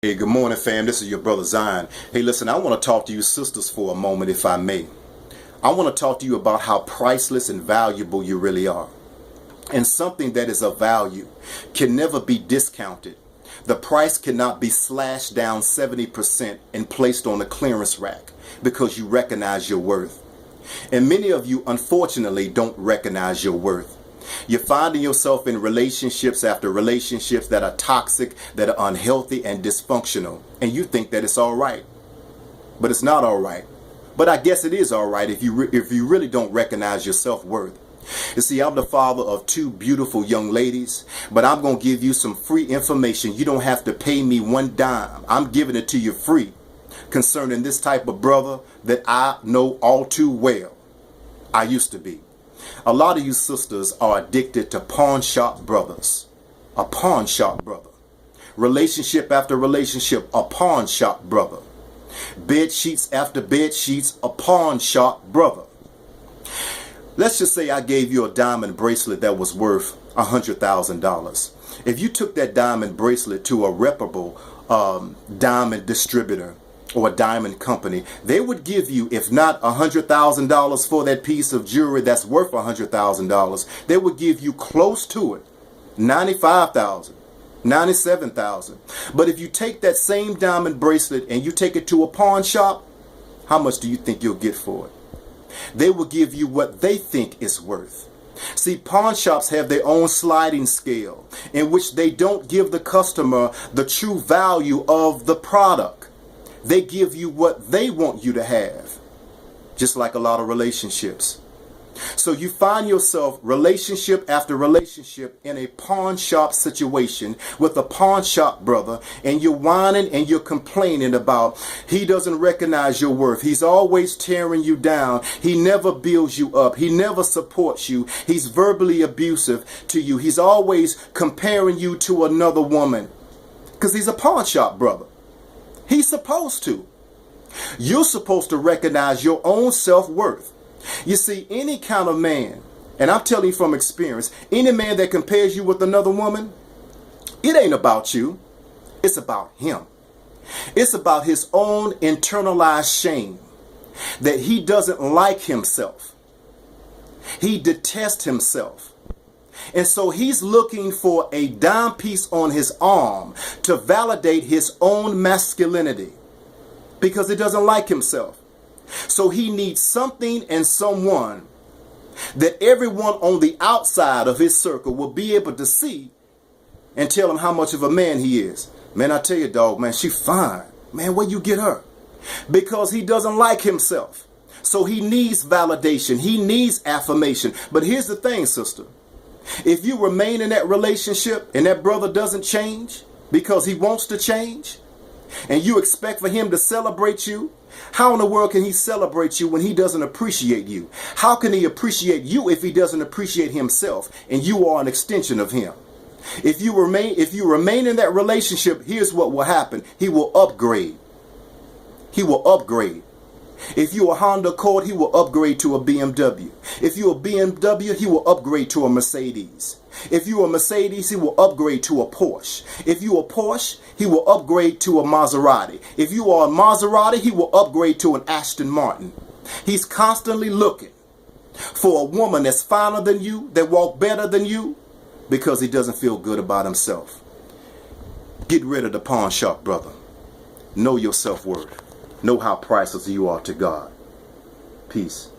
Hey, good morning, fam. This is your brother Zion. Hey, listen, I want to talk to you sisters for a moment, if I may. I want to talk to you about how priceless and valuable you really are. And something that is of value can never be discounted. The price cannot be slashed down 70% and placed on the clearance rack because you recognize your worth. And many of you, unfortunately, don't recognize your worth. You're finding yourself in relationships after relationships that are toxic, that are unhealthy and dysfunctional. And you think that it's all right. But it's not all right. But I guess it is all right if you really don't recognize your self-worth. You see, I'm the father of two beautiful young ladies, but I'm going to give you some free information. You don't have to pay me one dime. I'm giving it to you free concerning this type of brother that I know all too well. I used to be. A lot of you sisters are addicted to pawn shop brothers. A pawn shop brother. Relationship after relationship, a pawn shop brother. Bed sheets after bed sheets, a pawn shop brother. Let's just say I gave you a diamond bracelet that was worth $100,000. If you took that diamond bracelet to a reputable diamond distributor or a diamond company, they would give you, if not $100,000 for that piece of jewelry that's worth $100,000, they would give you close to it, $95,000, $97,000. But if you take that same diamond bracelet and you take it to a pawn shop, how much do you think you'll get for it? They will give you what they think it's worth. See, pawn shops have their own sliding scale in which they don't give the customer the true value of the product. They give you what they want you to have, just like a lot of relationships. So you find yourself relationship after relationship in a pawn shop situation with a pawn shop brother, and you're whining and you're complaining about he doesn't recognize your worth. He's always tearing you down. He never builds you up. He never supports you. He's verbally abusive to you. He's always comparing you to another woman because he's a pawn shop brother. He's supposed to. You're supposed to recognize your own self-worth. You see, any kind of man, and I'm telling you from experience, any man that compares you with another woman, it ain't about you. It's about him. It's about his own internalized shame that he doesn't like himself. He detests himself. And so he's looking for a dime piece on his arm to validate his own masculinity because he doesn't like himself. So he needs something and someone that everyone on the outside of his circle will be able to see and tell him how much of a man he is. Man, I tell you, dog, man, she fine. Man, where you get her? Because he doesn't like himself. So he needs validation. He needs affirmation. But here's the thing, sister. If you remain in that relationship and that brother doesn't change because he wants to change, and you expect for him to celebrate you, how in the world can he celebrate you when he doesn't appreciate you? How can he appreciate you if he doesn't appreciate himself and you are an extension of him? If you remain in that relationship, here's what will happen. He will upgrade. He will upgrade. If you're a Honda Accord, he will upgrade to a BMW. If you're a BMW, he will upgrade to a Mercedes. If you're a Mercedes, he will upgrade to a Porsche. If you're a Porsche, he will upgrade to a Maserati. If you are a Maserati, he will upgrade to an Aston Martin. He's constantly looking for a woman that's finer than you, that walk better than you, because he doesn't feel good about himself. Get rid of the pawn shop, brother. Know your self-worth. Know how priceless you are to God. Peace.